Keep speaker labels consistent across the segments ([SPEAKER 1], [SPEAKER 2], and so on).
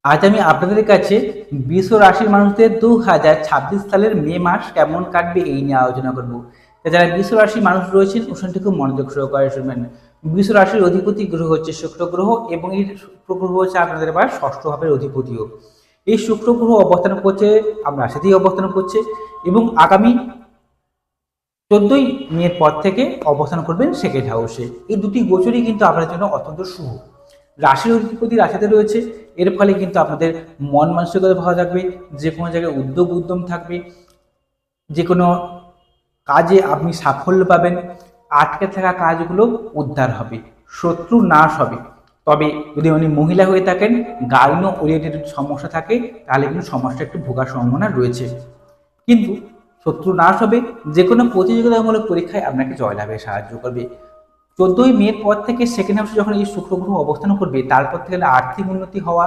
[SPEAKER 1] আজ আমি আপনাদের কাছে বৃষ রাশির মানুষদের 2026 সালের মে মাস কেমন কাটবে এই নিয়ে আলোচনা করব। যারা বৃষ রাশির মানুষ রয়েছেন অনুষ্ঠানটি খুব মনোযোগ সহকারে শুনবেন। বৃষ রাশির অধিপতি গ্রহ হচ্ছে শুক্র গ্রহ এবং এই শুক্র গ্রহ হচ্ছে আপনাদের আবার ষষ্ঠ ভাবের অধিপতিও। এই শুক্র গ্রহ অবস্থান করছে আমরা রাশিতেই অবস্থান করছে এবং আগামী 14ই মে পর থেকে অবস্থান করবেন সেকেন্ড হাউসে। এই দুটি গোচরই কিন্তু আপনার জন্য অত্যন্ত শুভ। রাশির অধিপতি রাশিতে রয়েছে, এর ফলে কিন্তু আপনাদের মন মানসিকতা ভালো থাকবে, যে কোনো জায়গায় উদ্যম থাকবে, যে কোনো কাজে আপনি সাফল্য পাবেন, আটকে থাকা কাজগুলো উদ্ধার হবে, শত্রু নাশ হবে। তবে যদি উনি মহিলা হয়ে থাকেন, গাইনো ওরিয়েন্টেড সমস্যা থাকে, তাহলে কিন্তু সমস্যা একটু ভোগার সম্ভাবনা রয়েছে। কিন্তু শত্রু নাশ হবে, যে কোনো প্রতিযোগিতামূলক পরীক্ষায় আপনাকে জয়লাভে সাহায্য করবে। 14ই মে পর থেকে সেকেন্ড হাউসে যখন এই শুক্র গ্রহ অবস্থান করবে, তারপর থেকে আর্থিক উন্নতি হওয়া,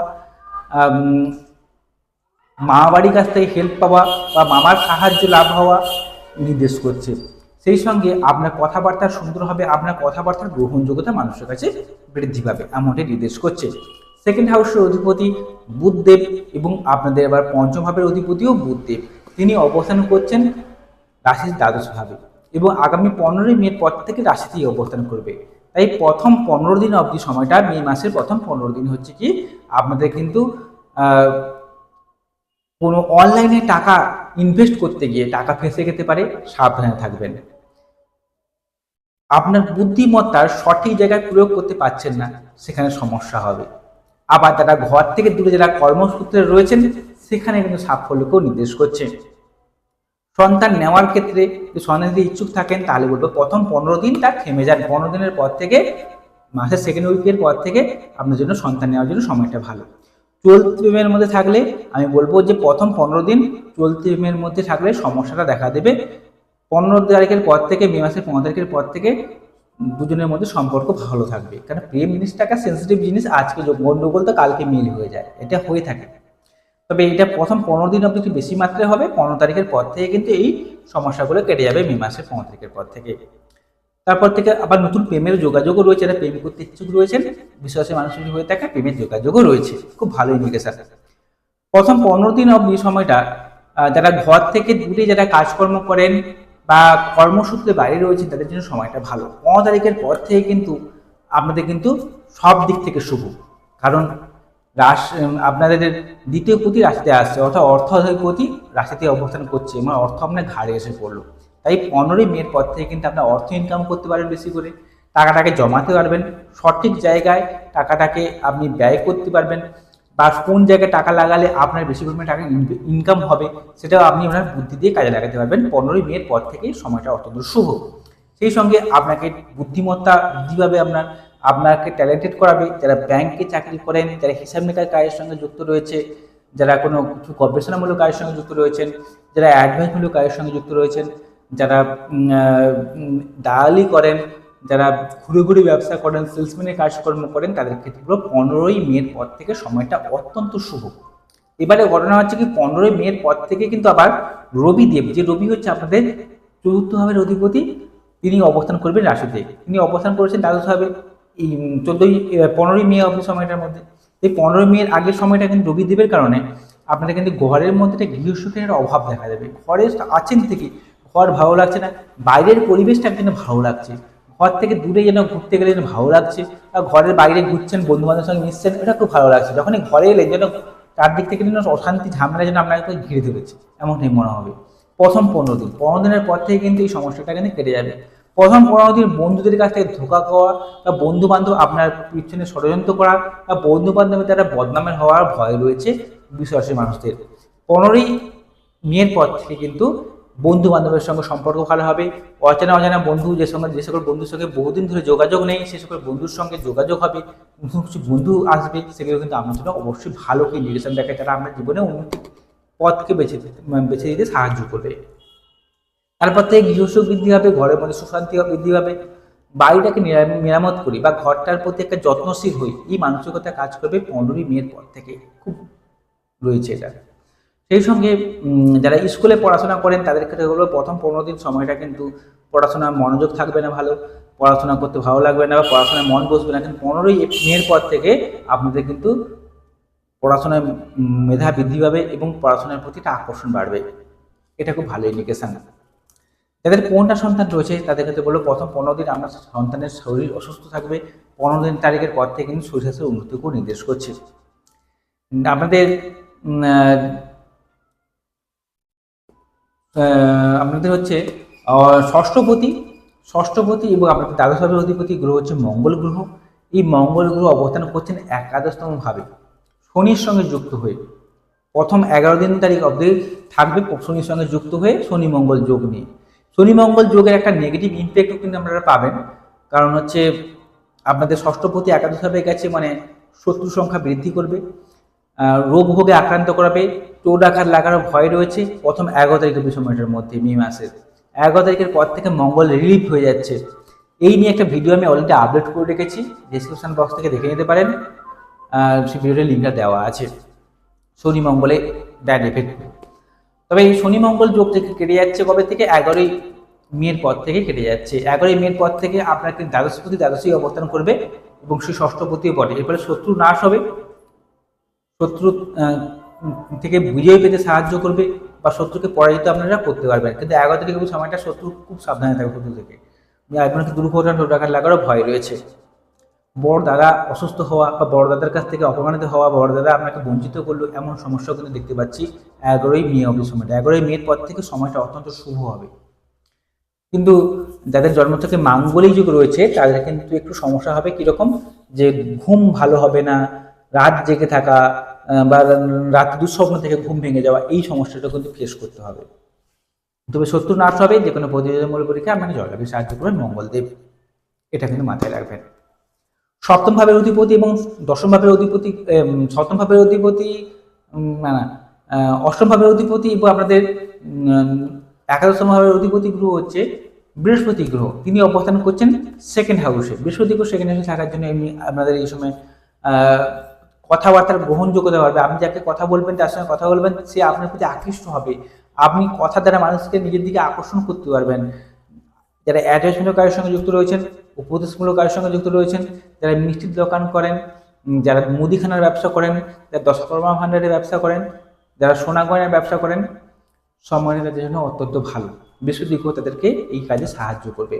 [SPEAKER 1] মামা বাড়ির কাছ থেকে হেল্প পাওয়া বা মামার সাহায্য লাভ হওয়া নির্দেশ করছে। সেই সঙ্গে আপনার কথাবার্তা সুন্দর হবে, আপনার কথাবার্তার গ্রহণযোগ্যতা মানুষের কাছে বৃদ্ধি পাবে, এমনটাই নির্দেশ করছে। সেকেন্ড হাউসের অধিপতি বুধদেব এবং আপনাদের আবার পঞ্চম ভাবের অধিপতিও বুধদেব, তিনি অবস্থান করছেন রাশির দ্বাদশ ভাবে এবং আগামী 15ই মে পর থেকে রাশিতেই অবস্থান করবে। তাই প্রথম 15 দিন অবধি সময়টা, মে মাসের প্রথম 15 দিন হচ্ছে কি আপনাদের কিন্তু কোনো অনলাইনে টাকা ইনভেস্ট করতে গিয়ে টাকা ফেঁসে যেতে পারে, সাবধানে থাকবেন। আপনার বুদ্ধিমত্তার সঠিক জায়গায় প্রয়োগ করতে পারছেন না, সেখানে সমস্যা হবে। আবার যারা ঘর থেকে দূরে যারা কর্মসূত্রে রয়েছেন, সেখানে কিন্তু সাফল্যকেও নির্দেশ করছে। সন্তান নেওয়ার ক্ষেত্রে যদি সন্তান যদি ইচ্ছুক থাকেন, তাহলে বলবো প্রথম 15 দিনটা থেমে যান। 15 দিনের পর থেকে, মাসের সেকেন্ড উইকের পর থেকে আপনার জন্য সন্তান নেওয়ার জন্য সময়টা ভালো। চলতি প্রেমের মধ্যে থাকলে আমি বলবো যে প্রথম 15 দিন চলতি প্রেমের মধ্যে থাকলে সমস্যাটা দেখা দেবে। 15 তারিখের পর থেকে, মে মাসের 15 তারিখের পর থেকে দুজনের মধ্যে সম্পর্ক ভালো থাকবে। কারণ প্রেম জিনিসটা একটা সেন্সিটিভ জিনিস, আজকে গন্ডগোল তো কালকে মিল হয়ে যায়, এটা হয়ে থাকে। তবে এটা প্রথম 15 দিন অবধি একটু বেশি মাত্রায় হবে। 15 তারিখের পর থেকে কিন্তু এই সমস্যাগুলো কেটে যাবে, মে মাসের 15 তারিখের পর থেকে। তারপর থেকে আবার নতুন প্রেমের যোগাযোগও রয়েছে, যারা প্রেম করতে ইচ্ছুক রয়েছেন, বিশ্বাসী মানুষের হয়ে থাকে, প্রেমের যোগাযোগও রয়েছে, খুব ভালো ইন্ডিকেশন। প্রথম 15 দিন অবধি সময়টা যারা ঘর থেকে দূরে যারা কাজকর্ম করেন বা কর্মসূত্রে বাইরে রয়েছেন, তাদের জন্য সময়টা ভালো। 15 তারিখের পর থেকে কিন্তু আপনাদের কিন্তু সব দিক থেকে শুভ। কারণ আপনাদের দ্বিতীয় প্রতি রাশিতে আসছে, অর্থাৎ অর্থাধিপতি রাশিতে অবস্থান করছে, মানে অর্থ আপনার ঘাড়ে এসে পড়লো। তাই 15ই মে পর থেকে কিন্তু আপনার অর্থ ইনকাম করতে পারবেন, বেশি করে টাকাটাকে জমাতে পারবেন, সঠিক জায়গায় টাকাটাকে আপনি ব্যয় করতে পারবেন, বা কোন জায়গায় টাকা লাগালে আপনার বেশি পরিমাণে টাকা ইনকাম হবে, সেটাও আপনি আপনার বুদ্ধি দিয়ে কাজে লাগাতে পারবেন। 15ই মে পর থেকে সময়টা অত্যন্ত শুভ। সেই সঙ্গে আপনাকে বুদ্ধিমত্তা বৃদ্ধি পাবে, আপনাকে ট্যালেন্টেড করাবে। যারা ব্যাংকে চাকরি করেন, যারা হিসাব মেকার কাজের সঙ্গে যুক্ত রয়েছে, যারা কোনো কিছু গবেষণামূলক কাজের সঙ্গে যুক্ত রয়েছেন, যারা অ্যাডভাইসমূলক কাজের সঙ্গে যুক্ত রয়েছেন, যারা দালালি করেন, যারা ঘুরে ঘুরে ব্যবসা করেন, সেলসম্যানের কাজকর্ম করেন, তাদের ক্ষেত্রে 15ই মে পর থেকে সময়টা অত্যন্ত শুভ। এবারে ঘটনা হচ্ছে কি, 15ই মে পর থেকে কিন্তু আবার রবিদেব, যে রবি হচ্ছে আপনাদের চতুর্থ ভাবের অধিপতি, তিনি অবস্থান করবেন রাশিতে। তিনি অবস্থান করেছেন দ্বাদশভাবে এই 15ই মে অবধি সময়টার মধ্যে। এই 15ই মের আগের সময়টা কিন্তু রবিদেবের কারণে আপনাদের কিন্তু ঘরের মধ্যে একটা গৃহসুখের অভাব দেখা যাবে। ঘরে আছেন থেকে ঘর ভালো লাগছে না, বাইরের পরিবেশটা কিন্তু ভালো লাগছে, ঘর থেকে দূরে যেন ঘুরতে গেলে যেন ভালো লাগছে, বা ঘরের বাইরে ঘুরছেন, বন্ধু বান্ধবের সঙ্গে মিশছেন, এটা খুব ভালো লাগছে। যখনই ঘরে এলে যেন চারদিক থেকে যেন অশান্তি ঝামেলা যেন আপনাকে ঘিরে ধরেছে, এমনটাই মনে হবে। প্রথম 15 দিনের পর থেকে কিন্তু এই সমস্যাটা কিন্তু কেটে যাবে। প্রথম 15 দিন বন্ধুদের কাছ থেকে ধোঁকা খাওয়া, বা বন্ধু বান্ধব আপনার পিছনে ষড়যন্ত্র করা, বা বন্ধু বান্ধবের দ্বারা বদনামের হওয়ার ভয় রয়েছে বিশ্বাসী মানুষদের। 15ই মের পর থেকে কিন্তু বন্ধু বান্ধবের সঙ্গে সম্পর্ক ভালো হবে। অচেনা অজানা বন্ধু, যে সকল বন্ধুর সঙ্গে বহুদিন ধরে যোগাযোগ নেই, সে সকল বন্ধুর সঙ্গে যোগাযোগ হবে, নতুন কিছু বন্ধু আসবে, সেগুলো কিন্তু আপনার জন্য অবশ্যই ভালো ইন্ডিকেশন দেখায়, যারা আপনার জীবনে উন্নতি পথকে বেছে দিতে সাহায্য করবে। তারপর থেকে গৃহসুখ বৃদ্ধি হবে, ঘরের মধ্যে সুশান্তি বৃদ্ধি হবে। বাড়িটাকে মেরামত করি বা ঘরটার প্রতি একটা যত্নশীল হই, এই মানসিকতা কাজ করবে 15ই মের পর থেকে, খুব রয়েছে এটা। সেই সঙ্গে যারা স্কুলে পড়াশোনা করেন, তাদের ক্ষেত্রে হলো প্রথম 15 দিন সময়টা কিন্তু পড়াশোনার মনোযোগ থাকবে না, ভালো পড়াশোনা করতে ভালো লাগবে না, বা পড়াশোনায় মন বসবে না। কিন্তু 15ই মের পর থেকে আপনাদের কিন্তু পড়াশোনায় মেধা বৃদ্ধি পাবে এবং পড়াশোনার প্রতি একটা আকর্ষণ বাড়বে। এটা খুব ভালো ইন্ডিকেশন। যাদের কন্যা সন্তান রয়েছে তাদের ক্ষেত্রে বলবো প্রথম 15 দিন আপনার সন্তানের শরীর অসুস্থ থাকবে, 15 দিন তারিখের পর থেকে কিন্তু শরীর স্বাস্থ্যের উন্নতিকেও নির্দেশ করছে। আপনাদের আপনাদের হচ্ছে ষষ্ঠপতি এবং আপনাদের দ্বাদশ ভাবের অধিপতি গ্রহ হচ্ছে মঙ্গল গ্রহ। এই মঙ্গল গ্রহ অবস্থান করছেন একাদশতম ভাবে শনির সঙ্গে যুক্ত হয়ে। প্রথম 11 দিন তারিখ অবধি থাকবে শনির সঙ্গে যুক্ত হয়ে শনি মঙ্গল যোগ নিয়ে। শনি মঙ্গল যোগের একটা নেগেটিভ ইম্প্যাক্টও কিন্তু আপনারা পাবেন, কারণ হচ্ছে আপনাদের ষষ্ঠপতি একাদশ ভাবে গেছে মানে শত্রু সংখ্যা বৃদ্ধি করবে, রোগ ভোগে আক্রান্ত করাবে, চোট আঘাত লাগানোর ভয় রয়েছে প্রথম 11 তারিখের সময়টার মধ্যে। মে মাসের 11 তারিখের পর থেকে মঙ্গল রিলিভ হয়ে যাচ্ছে। এই নিয়ে একটা ভিডিও আমি অলরেডি আপলোড করে রেখেছি, ডিসক্রিপশন বক্স থেকে দেখে নিতে পারেন, সেই ভিডিওটির লিঙ্কটা দেওয়া আছে। শনি মঙ্গলে ব্যাড এফেক্ট। তবে এই শনি মঙ্গল যোগ থেকে কেটে যাচ্ছে কবে থেকে? 11ই মের পর থেকে কেটে যাচ্ছে। 11ই মের পর থেকে আপনার কিন্তু দ্বাদশী অবস্থান করবে এবং সেই ষষ্ঠপতিও বটে। এরপরে শত্রু নাশ হবে, শত্রু থেকে বিজয় পেতে সাহায্য করবে বা শত্রুকে পরাজিত আপনারা করতে পারবেন। কিন্তু 11 তারিখের সময়টা শত্রু খুব সাবধানে থাকবে শত্রু থেকে, এমনকি দুর্ঘটনা টোটাকার লাগারও ভয় রয়েছে। বড় দাদা অসুস্থ হওয়া বা বড় দাদার কাছ থেকে অপমানিত হওয়া, বড় দাদা আপনাকে বঞ্চিত করলো, এমন সমস্যাও কিন্তু দেখতে পাচ্ছি 11ই মে অবধি সময়টা। 11ই মের পর থেকে সময়টা অত্যন্ত শুভ হবে। কিন্তু যাদের জন্ম থেকে মাঙ্গলিক যুগ রয়েছে তাদের কিন্তু একটু সমস্যা হবে। কিরকম? যে ঘুম ভালো হবে না, রাত জেগে থাকা বা রাত দুঃস্বপ্ন থেকে ঘুম ভেঙে যাওয়া, এই সমস্যাটা কিন্তু ফেস করতে হবে। তবে শত্রু নাশ হবে, যে কোনো প্রতিযোগিতামূলক পরীক্ষা আপনাকে জয়লাভে সাহায্য করবেন মঙ্গলদেব, এটা কিন্তু মাথায় রাখবেন। সপ্তম ভাবের অধিপতি এবং দশম ভাবের অধিপতি, সপ্তম ভাবের অধিপতি অষ্টম ভাবের অধিপতি এবং আপনাদের একাদশতম ভাবের অধিপতি গ্রহ হচ্ছে বৃহস্পতি গ্রহ। তিনি অবস্থান করছেন সেকেন্ড হাউসে। বৃহস্পতি গ্রহ সেকেন্ড হাউসে থাকার জন্য এমনি আপনাদের এই সময় কথাবার্তার গ্রহণযোগ্যতা বাড়বে। আপনি যাকে কথা বলবেন, তার সঙ্গে কথা বলবেন, সে আপনার প্রতি আকৃষ্ট হবে। আপনি কথা দ্বারা মানুষকে নিজের দিকে আকর্ষণ করতে পারবেন। যারা অ্যাডভার্টাইজমেন্ট কাজের সঙ্গে যুক্ত রয়েছেন, উপদেশমূলক কাজের সঙ্গে যুক্ত রয়েছেন, যারা মিষ্টির দোকান করেন, যারা মুদিখানার ব্যবসা করেন, যারা দশকর্মা ভাণ্ডারের ব্যবসা করেন, যারা সোনা গয়নার ব্যবসা করেন, সময় তাদের জন্য অত্যন্ত ভালো। বৃহস্পতি গ্রহ তাদেরকে এই কাজে সাহায্য করবে।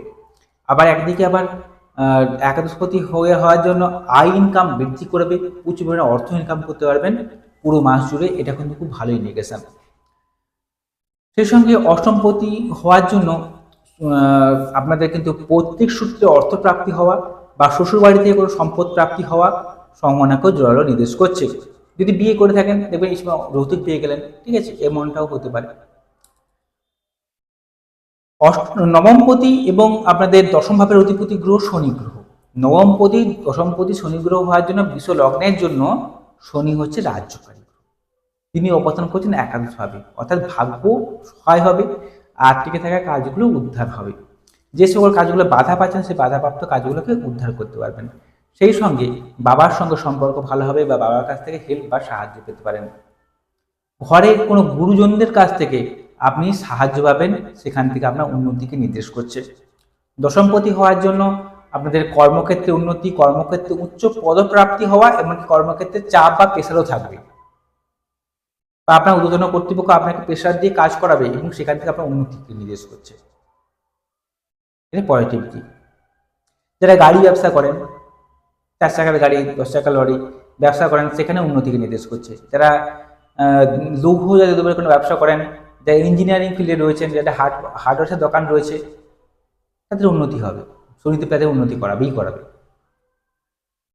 [SPEAKER 1] আবার একদিকে আবার একাদশপতি হওয়ার জন্য আয় ইনকাম বৃদ্ধি করবে, প্রচুর পরিমাণে অর্থ ইনকাম করতে পারবেন পুরো মাস জুড়ে। এটা কিন্তু খুব ভালো ইন্ডিকেশন। সেই সঙ্গে অষ্টমপতি হওয়ার জন্য আপনাদের কিন্তু প্রত্যেক সূত্রে অর্থপ্রাপ্তি হওয়া বা শ্বশুর বাড়ি থেকে কোনো সম্পদ প্রাপ্তি হওয়া সম্ভাবনাকেও জোরালো নির্দেশ করছে। যদি বিয়ে করে থাকেন দেখবেন এই সময় যৌতুক পেয়ে গেলেন, ঠিক আছে, এমনটাও হতে পারে। নবমপতি এবং আপনাদের দশম ভাবের অধিপতি গ্রহ শনি গ্রহ। নবমপতি দশমপতি শনি গ্রহ হওয়ার জন্য বিশ্ব লগ্নের জন্য শনি হচ্ছে রাজ্যকারী। তিনি অবস্থান করছেন একাদশ ভাবে, অর্থাৎ ভাগ্য সহায় হবে, আর টিকে থাকা কাজগুলো উদ্ধার হবে। যে সকল কাজগুলো বাধা পাচ্ছেন সেই বাধাপ্রাপ্ত কাজগুলোকে উদ্ধার করতে পারবেন। সেই সঙ্গে বাবার সঙ্গে সম্পর্ক ভালো হবে বা বাবার কাছ থেকে হেল্প বা সাহায্য পেতে পারেন। ঘরে কোনো গুরুজনদের কাছ থেকে আপনি সাহায্য পাবেন, সেখান থেকে আপনার উন্নতিকে নির্দেশ করছে। দশমপতি হওয়ার জন্য আপনাদের কর্মক্ষেত্রে উন্নতি, কর্মক্ষেত্রে উচ্চ পদপ্রাপ্তি হওয়া, এমনকি কর্মক্ষেত্রে চাপ বা প্রেশারও থাকবে, বা আপনার ঊর্ধ্বতন কর্তৃপক্ষ আপনাকে প্রেশার দিয়ে কাজ করাবে এবং সেখান থেকে আপনার উন্নতিকে নির্দেশ করছে। এটা পজিটিভ দিক। যারা গাড়ি ব্যবসা করেন, 4 চাকার গাড়ি, 10 চাকার লরি ব্যবসা করেন, সেখানে উন্নতিকে নির্দেশ করছে। যারা লৌহ জাতীয় দ্রব্যের কোনো ব্যবসা করেন, যারা ইঞ্জিনিয়ারিং ফিল্ডে রয়েছেন, যারা হার্ডওয়্যারের দোকান রয়েছে, তাদের উন্নতি হবে। শনিদেব তাদের উন্নতি করাবে।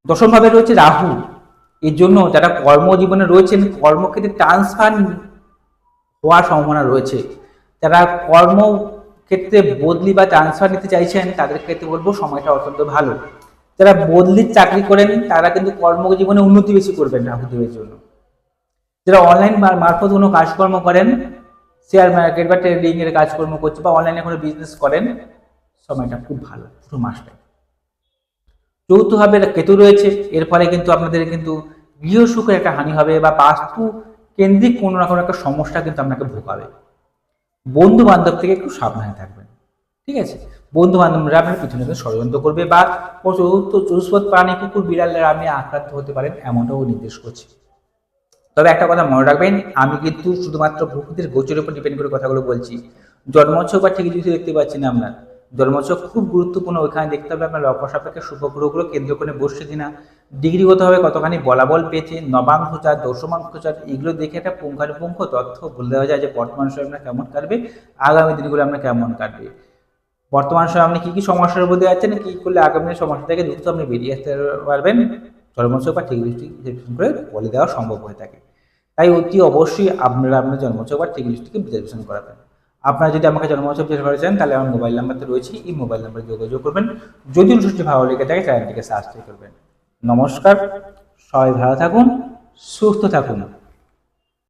[SPEAKER 1] দশম ভাবে রয়েছে রাহু। এর জন্য যারা কর্মজীবনে রয়েছেন, কর্মক্ষেত্রে ট্রান্সফার হওয়ার সম্ভাবনা রয়েছে। যারা কর্মক্ষেত্রে বদলি বা ট্রান্সফার নিতে চাইছেন, তাদের ক্ষেত্রে বলবো সময়টা অত্যন্ত ভালো। যারা বদলির চাকরি করেন তারা কিন্তু কর্মজীবনে উন্নতি বেশি করবেন রাহুদেবের জন্য। যারা অনলাইন মারফত কোনো কাজকর্ম করেন, শেয়ার মার্কেট বা ট্রেডিং এর কাজকর্ম করছে বা অনলাইনে কোনো বিজনেস করেন, সময়টা খুব ভালো পুরো মাসটাই। চতুর্থভাবে কেতু রয়েছে, এর ফলে কিন্তু আপনাদের কিন্তু গৃহসুখের একটা হানি হবে বা বাস্তু কেন্দ্রিক কোনো না কোনো একটা সমস্যা কিন্তু আপনাকে ভোগাবে। বন্ধু বান্ধব থেকে একটু সাবধানে থাকবেন, ঠিক আছে। বন্ধু বান্ধবরা আপনার পিছনে ষড়যন্ত্র করবে বা চতুষ্পদ প্রাণী কুকুর বিড়ালের আপনি আক্রান্ত হতে পারেন, এমনটাও নির্দেশ করছে। তবে একটা কথা মনে রাখবেন, আমি কিন্তু শুধুমাত্র প্রকৃতির গোচরের উপর ডিপেন্ড করে কথাগুলো বলছি। জন্মছক বা ঠিক কিছু দেখতে পাচ্ছি না আমরা। জন্মছক খুব গুরুত্বপূর্ণ, ওইখানে দেখতে হবে আপনার লগ্ন সাপেক্ষে শুভ গ্রহগুলো কেন্দ্র করে বসছে কিনা, ডিগ্রিগতভাবে কতখানি বলাবল পেয়েছে, নবাংশ চার, দশমাংশ চার, এগুলো দেখে একটা পুঙ্খানুপুঙ্খ তথ্য বলে দেওয়া যায় যে বর্তমান সময় আপনার কেমন কাটবে, আগামী দিনগুলো আপনার কেমন কাটবে। বর্তমান সময়ে আপনি কি কি সমস্যার মধ্যে আছেন, কি করলে আগামী সমস্যা থেকে দ্রুত আপনি বেরিয়ে আসতে পারবেন, জন্মছক বা ঠিক দৃষ্টি করে বলে দেওয়া সম্ভব হয়ে থাকে। তাই অতি অবশ্যই আপনারা আপনার জন্মছক বা ঠিক দৃষ্টিকে বিশ্লেষণ করাবেন। আপনারা যদি আমাকে জন্মছক জিজ্ঞেস করে চান, তাহলে আমার মোবাইল নাম্বার তো রয়েছে, এই মোবাইল নাম্বারে যোগাযোগ করবেন। যদি অনুষ্ঠানটি ভালো লেগে থাকে চ্যানেলটিকে সাবস্ক্রাইব করবেন। নমস্কার, সবাই ভালো থাকুন, সুস্থ থাকুন।